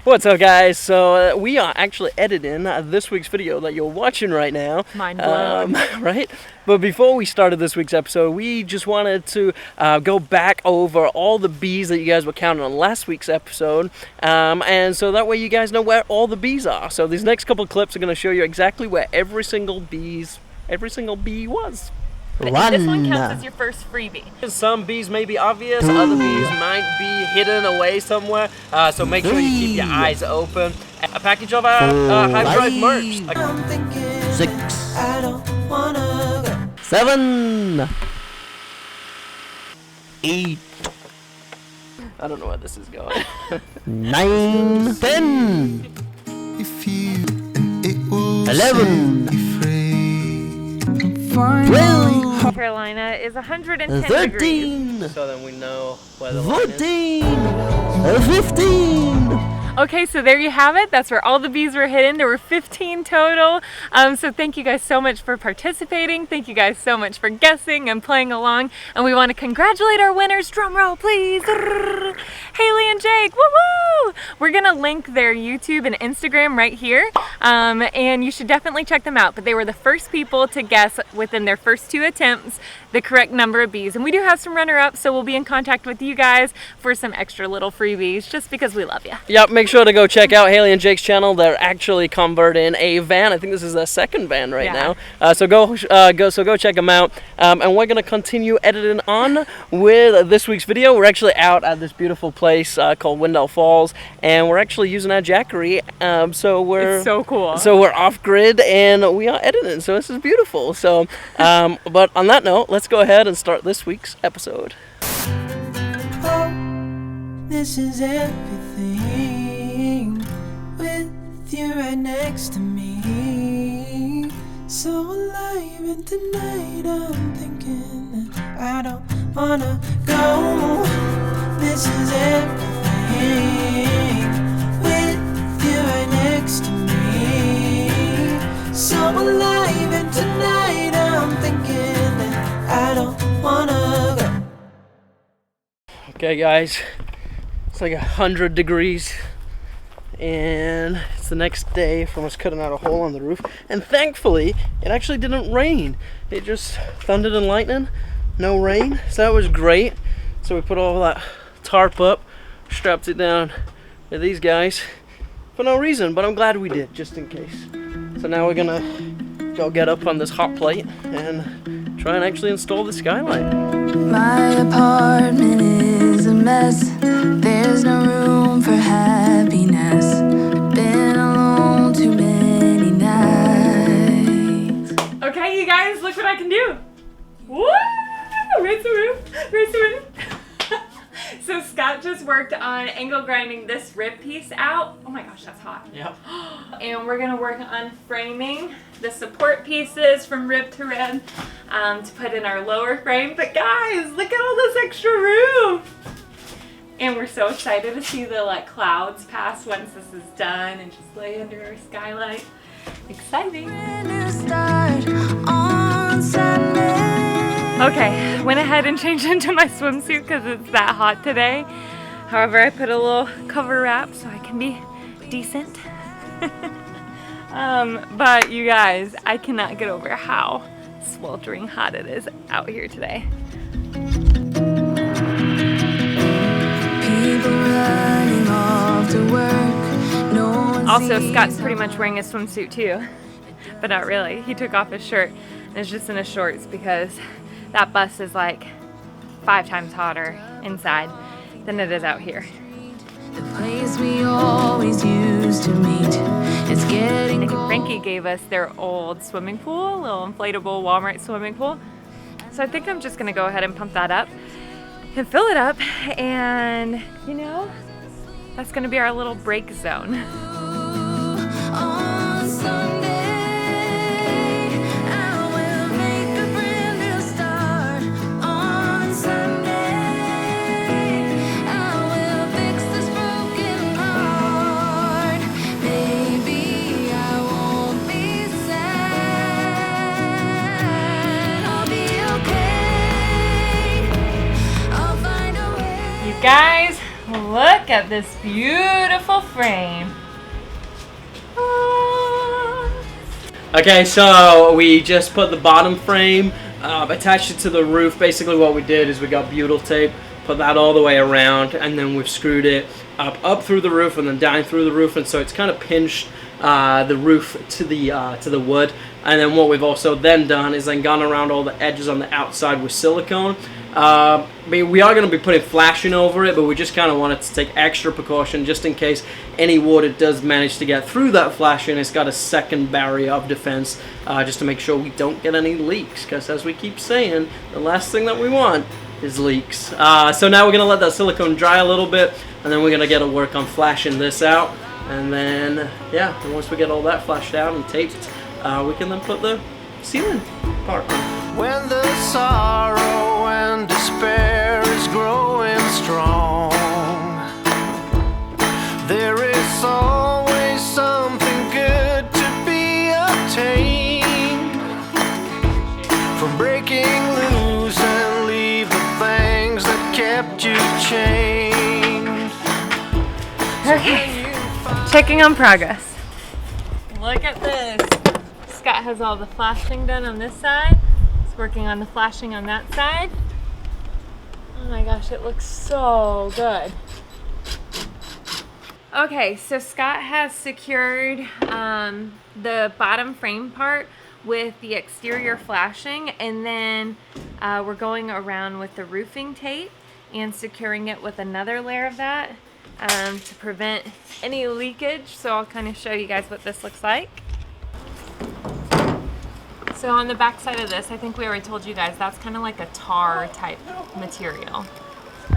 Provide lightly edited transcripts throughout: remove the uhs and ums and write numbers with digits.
What's up, guys? So we are actually editing this week's video that you're watching right now. Mind blown. Right? But before we started this week's episode, we just wanted to go back over all the bees that you guys were counting on last week's episode. And so that way you guys know where all the bees are. So these next couple of clips are going to show you exactly where every single bee was. This one counts as your first freebie. Some bees may be obvious, other bees might be hidden away somewhere, so make sure you keep your eyes open. A package of our Hive Drive merch. 6, 7, 8, I don't know where this is going. 9, 10, 11, 12, Carolina is 110 degrees. 13, So then we know where the line is. 14, 15. Okay, so there you have it. That's where all the bees were hidden. There were 15 total. So thank you guys so much for participating. Thank you guys so much for guessing and playing along. And we want to congratulate our winners. Drum roll, please. Hayley and Jake. Woo-woo! We're going to link their YouTube and Instagram right here. And you should definitely check them out. But they were the first people to guess within their first 2 attempts the correct number of bees. And we do have some runner-ups, so we'll be in contact with you guys for some extra little freebies just because we love you. Yep, make sure to go check out Hayley and Jake's channel. They're actually converting a van. I think this is their second van right now. So go check them out. And we're gonna continue editing on with this week's video. We're actually out at this beautiful place called Wendell Falls, and we're actually using our Jackery. So we're It's so cool. So we're off grid and we are editing. So this is beautiful. So, but on that note, let's go ahead and start this week's episode. This is everything with you right next to me. So alive, and tonight I'm thinking that I don't wanna go. This is everything with you right next to me. So alive, and tonight I'm thinking that I don't wanna go. Okay, guys. It's like 100 degrees and it's the next day from us cutting out a hole on the roof, and thankfully it actually didn't rain. It just thundered and lightning, no rain, so that was great. So we put all that tarp up, strapped it down with these guys for no reason, but I'm glad we did, just in case. So now we're gonna go get up on this hot plate and try and actually install the skylight. My apartment is a mess. There's no room for happiness. Been alone too many nights. Okay, you guys, look what I can do. Woo! Raise the roof. Raise the roof. So Scott just worked on angle grinding this rib piece out. Oh my gosh, that's hot. Yep. And we're gonna work on framing the support pieces from rib to rib to put in our lower frame. But guys, look at all this extra room. And we're so excited to see the clouds pass once this is done and just lay under our skylight. Exciting. Okay, went ahead and changed into my swimsuit because it's that hot today. However, I put a little cover wrap so I can be decent. But you guys, I cannot get over how sweltering hot it is out here today. Running off to work. No one Also, sees Scott's pretty much wearing a swimsuit too, but not really. He took off his shirt and is just in his shorts because that bus is like 5 times hotter inside than it is out here. the place we always used to meet. It's getting I think cold. Frankie gave us their old swimming pool, a little inflatable Walmart swimming pool. So I think I'm just gonna go ahead and pump that up and fill it up, and you know, that's gonna be our little break zone. On Sunday, I will make a brand new start. On Sunday, I will fix this broken heart. Maybe I won't be sad. I'll be okay. I'll find a way. You guys, look at at this beautiful frame. Okay, so we just put the bottom frame, attached it to the roof. Basically what we did is we got butyl tape, put that all the way around, and then we've screwed it up through the roof and then down through the roof, and so it's kind of pinched the roof to the wood. And then what we've also then done is then gone around all the edges on the outside with silicone. I mean, we are going to be putting flashing over it, but we just kind of wanted to take extra precaution just in case any water does manage to get through that flashing. It's got a second barrier of defense, just to make sure we don't get any leaks, because as we keep saying, the last thing that we want is leaks. So now we're going to let that silicone dry a little bit, and then we're going to get to work on flashing this out. And then, yeah, and once we get all that flashed out and taped, we can then put the ceiling part on. When the sorrow and despair is growing strong, there is always something good to be obtained from breaking loose and leave the things that kept you chained. Okay, checking on progress. Look at this. Scott has all the flashing done on this side. He's working on the flashing on that side. Oh my gosh, it looks so good. Okay, so Scott has secured the bottom frame part with the exterior flashing, and then we're going around with the roofing tape and securing it with another layer of that to prevent any leakage. So I'll kind of show you guys what this looks like. So on the back side of this, I think we already told you guys, that's kind of like a tar type material.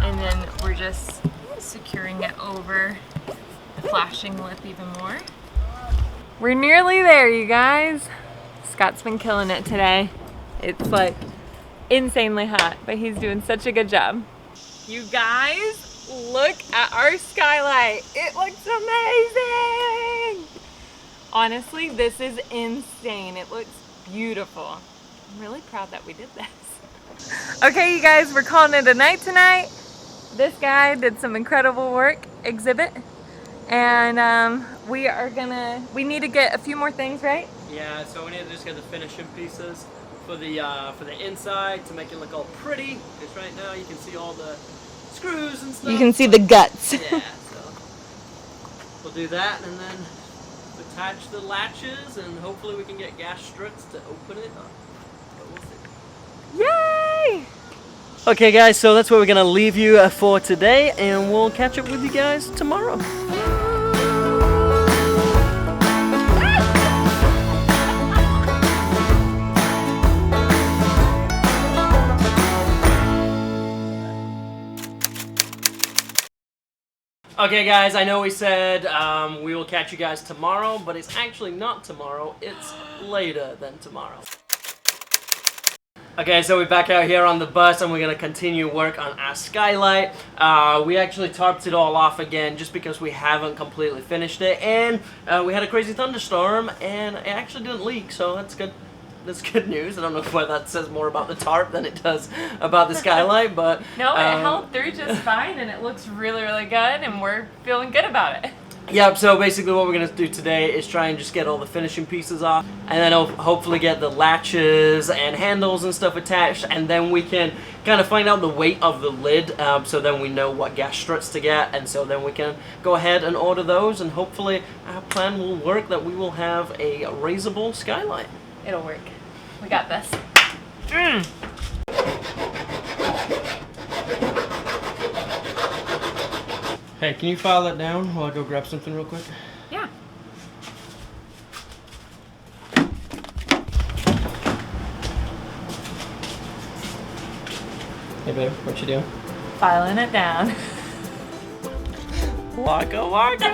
And then we're just securing it over the flashing lip even more. We're nearly there, you guys. Scott's been killing it today. It's like insanely hot, but he's doing such a good job. You guys, look at our skylight. It looks amazing. Honestly, this is insane. It looks beautiful. I'm really proud that we did this. Okay, you guys, we're calling it a night tonight. This guy did some incredible work, Exhibit, and we need to get a few more things, right? Yeah, so we need to just get the finishing pieces for the inside to make it look all pretty, because right now you can see all the screws and stuff. You can see the guts. Yeah, so we'll do that and then attach the latches, and hopefully we can get gas struts to open it up. But we'll see. Yay! Okay guys, so that's where we're gonna leave you for today, and we'll catch up with you guys tomorrow. Okay guys, I know we said we will catch you guys tomorrow, but it's actually not tomorrow, it's later than tomorrow. Okay, so we're back out here on the bus, and we're going to continue work on our skylight. We actually tarped it all off again just because we haven't completely finished it, and we had a crazy thunderstorm and it actually didn't leak, so that's good. That's good news. I don't know whether that says more about the tarp than it does about the skylight, but no, it held through just fine, and it looks really, really good, and we're feeling good about it. Yep, so basically what we're going to do today is try and just get all the finishing pieces off, and then hopefully get the latches and handles and stuff attached, and then we can kind of find out the weight of the lid, so then we know what gas struts to get, and so then we can go ahead and order those, and hopefully our plan will work, that we will have a raisable skylight. It'll work. We got this. Hey, can you file that down while I go grab something real quick? Yeah. Hey babe, what you doing? Filing it down. Waka waka!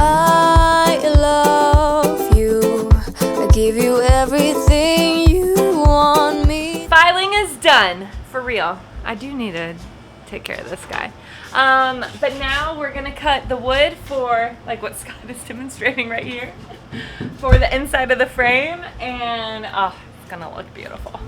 I love you. I give you everything you want me. Filing is done. For real. I do need to take care of this guy. But now we're gonna cut the wood for, like what Scott is demonstrating right here, for the inside of the frame, and oh, it's gonna look beautiful.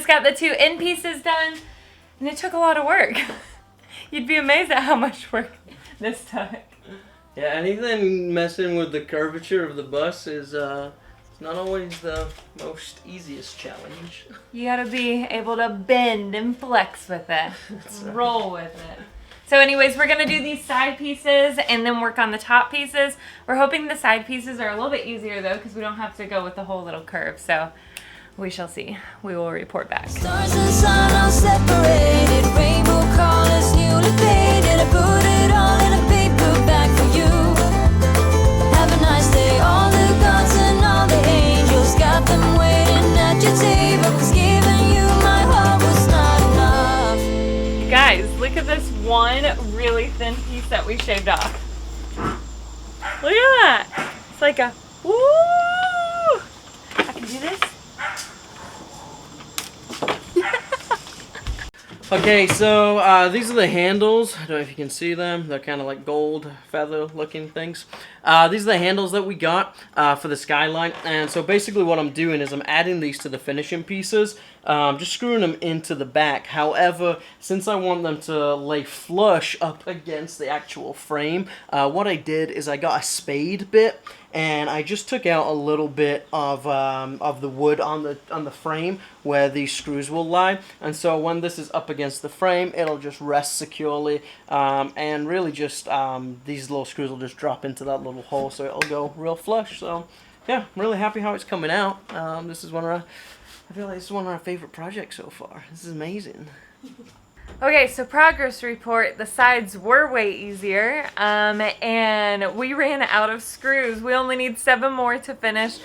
just got the 2 end pieces done, and it took a lot of work. You'd be amazed at how much work this took. Yeah, anything messing with the curvature of the bus is it's not always the most easiest challenge. You gotta be able to bend and flex with it, roll with it. So anyways, we're gonna do these side pieces and then work on the top pieces. We're hoping the side pieces are a little bit easier though, because we don't have to go with the whole little curve. So we shall see. We will report back. Stars and sun are separated, rainbow colors newly faded. I put it all in a paper bag for you. Have a nice day. All the gods and all the angels got them waiting at your table. 'Cause giving you my heart was not enough. Guys, look at this one really thin piece that we shaved off. Look at that. It's like a, woo! I can do this. Okay, so these are the handles. I don't know if you can see them. They're kind of like gold feather looking things. These are the handles that we got for the Skylight. And so basically what I'm doing is I'm adding these to the finishing pieces. Just screwing them into the back. However, since I want them to lay flush up against the actual frame, what I did is I got a spade bit and I just took out a little bit of the wood on the frame where these screws will lie. And so when this is up against the frame, it'll just rest securely, and really just these little screws will just drop into that little hole, so it'll go real flush. So yeah, I'm really happy how it's coming out. This is I feel like this is one of our favorite projects so far. This is amazing. Okay, so progress report. The sides were way easier, and we ran out of screws. We only need 7 more to finish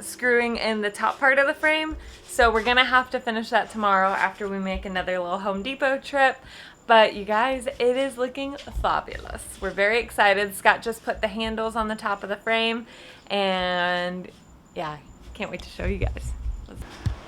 screwing in the top part of the frame. So we're gonna have to finish that tomorrow after we make another little Home Depot trip. But you guys, it is looking fabulous. We're very excited. Scott just put the handles on the top of the frame, and yeah, can't wait to show you guys.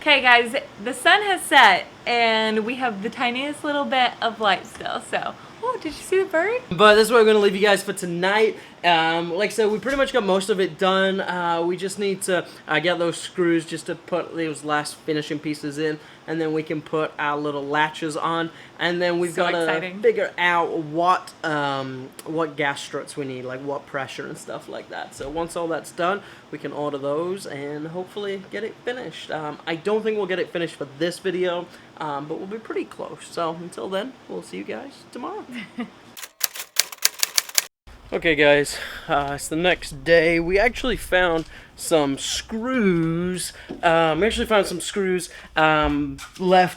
Okay guys, the sun has set and we have the tiniest little bit of light still, so, oh, did you see the bird? But this is where we're going to leave you guys for tonight. Like I said, we pretty much got most of it done. We just need to get those screws just to put those last finishing pieces in, and then we can put our little latches on, and then we've got to figure out what gas struts we need, like what pressure and stuff like that. So once all that's done, we can order those and hopefully get it finished. I don't think we'll get it finished for this video, but we'll be pretty close. So until then, we'll see you guys tomorrow. Okay guys, it's the next day. We actually found some screws. Left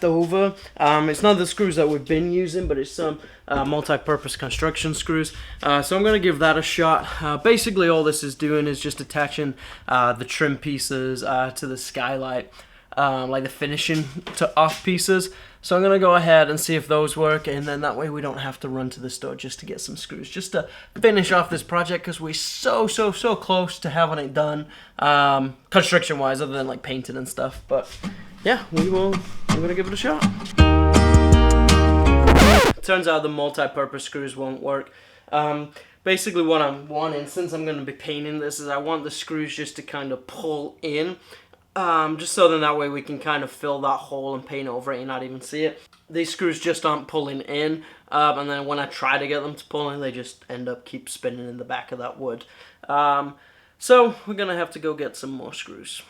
over. It's not the screws that we've been using, but it's some multi-purpose construction screws. So I'm going to give that a shot. Basically all this is doing is just attaching the trim pieces to the Skylight, like the finishing to off pieces. So I'm going to go ahead and see if those work, and then that way we don't have to run to the store just to get some screws, just to finish off this project, because we're so close to having it done, construction wise, other than like painting and stuff. But yeah, we're going to give it a shot. Turns out the multi-purpose screws won't work. Basically what I'm wanting, since I'm going to be painting this, is I want the screws just to kind of pull in. Just so then that way we can kind of fill that hole and paint over it and not even see it. These screws just aren't pulling in, and then when I try to get them to pull in, they just keep spinning in the back of that wood. So we're gonna have to go get some more screws.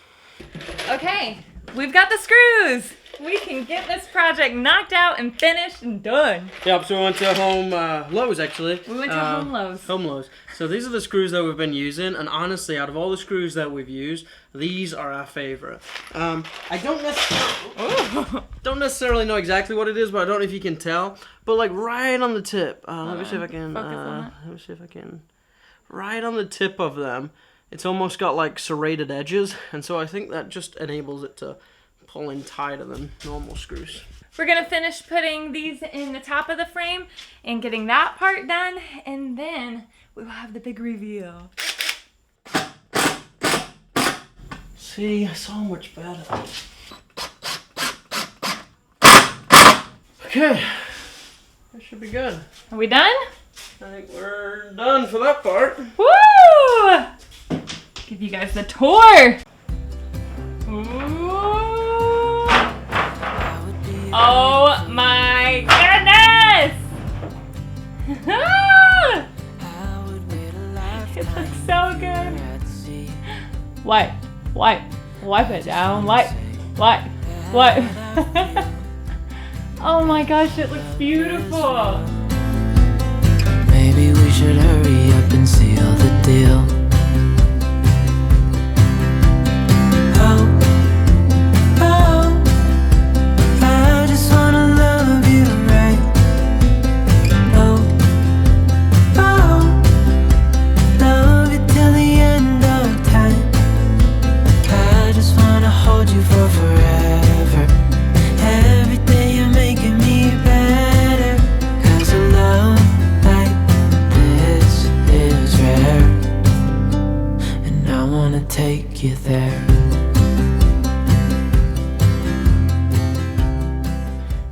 Okay, we've got the screws. We can get this project knocked out and finished and done. Yep, so we went to Home Lowe's actually. We went to Home Lowe's. Home Lowe's. So these are the screws that we've been using, and honestly, out of all the screws that we've used, these are our favorite. I don't necessarily know exactly what it is, but I don't know if you can tell. But like right on the tip. Let me see if I can. Let me see if I can. Right on the tip of them, it's almost got like serrated edges, and so I think that just enables it to pull in tighter than normal screws. We're gonna finish putting these in the top of the frame and getting that part done, and then we will have the big reveal. See, so much better. Okay, that should be good. Are we done? I think we're done for that part. Woo! Give you guys the tour. Ooh. good. Wipe, wipe, wipe it down. Wipe, wipe, wipe. Oh my gosh, it looks beautiful. Maybe we should hurry up and seal the deal. Oh, oh, I just wanna love you right. Oh, oh, love you till the end of time. I just wanna hold you for forever. Every day you're making me better. 'Cause a love like this is rare, and I wanna take you there.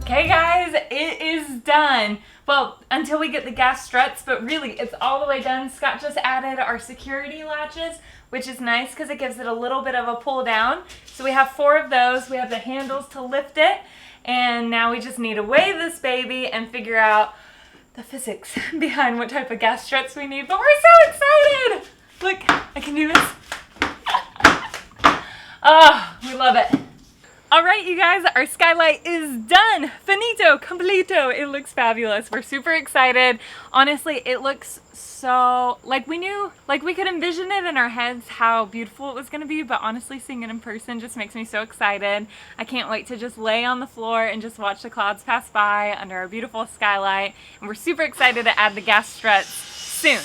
Okay guys, it is done. Well, until we get the gas struts, but really it's all the way done. Scott just added our security latches, which is nice because it gives it a little bit of a pull down. So we have 4 of those. We have the handles to lift it. And now we just need to weigh this baby and figure out the physics behind what type of gas struts we need. But we're so excited! Look, I can do this. Oh, we love it. All right, you guys, our skylight is done. Finito, completo. It looks fabulous. We're super excited. Honestly, it looks so, like we could envision it in our heads how beautiful it was gonna be, but honestly, seeing it in person just makes me so excited. I can't wait to just lay on the floor and just watch the clouds pass by under our beautiful skylight. And we're super excited to add the gas struts soon.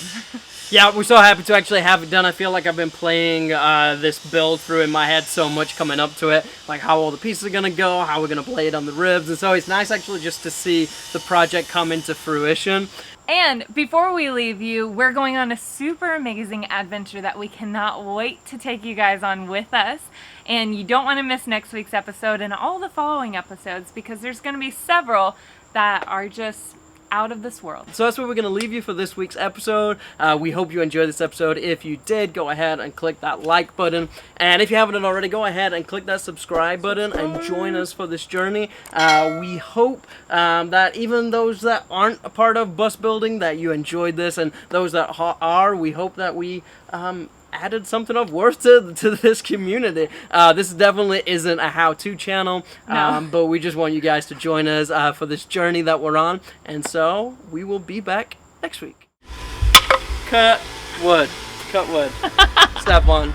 Yeah, we're so happy to actually have it done. I feel like I've been playing this build through in my head so much coming up to it, like how all the pieces are gonna go, how we're gonna play it on the ribs, and so it's nice actually just to see the project come into fruition. And before we leave you, we're going on a super amazing adventure that we cannot wait to take you guys on with us. And you don't want to miss next week's episode and all the following episodes, because there's going to be several that are just out of this world. So that's where we're going to leave you for this week's episode. We hope you enjoyed this episode. If you did, go ahead and click that like button. And if you haven't already, go ahead and click that subscribe button and join us for this journey. We hope that even those that aren't a part of bus building, that you enjoyed this, and those that are, we hope that we added something of worth to this community. This definitely isn't a how-to channel, No. but we just want you guys to join us for this journey that we're on, and so we will be back next week. Cut wood. Cut wood. Step one.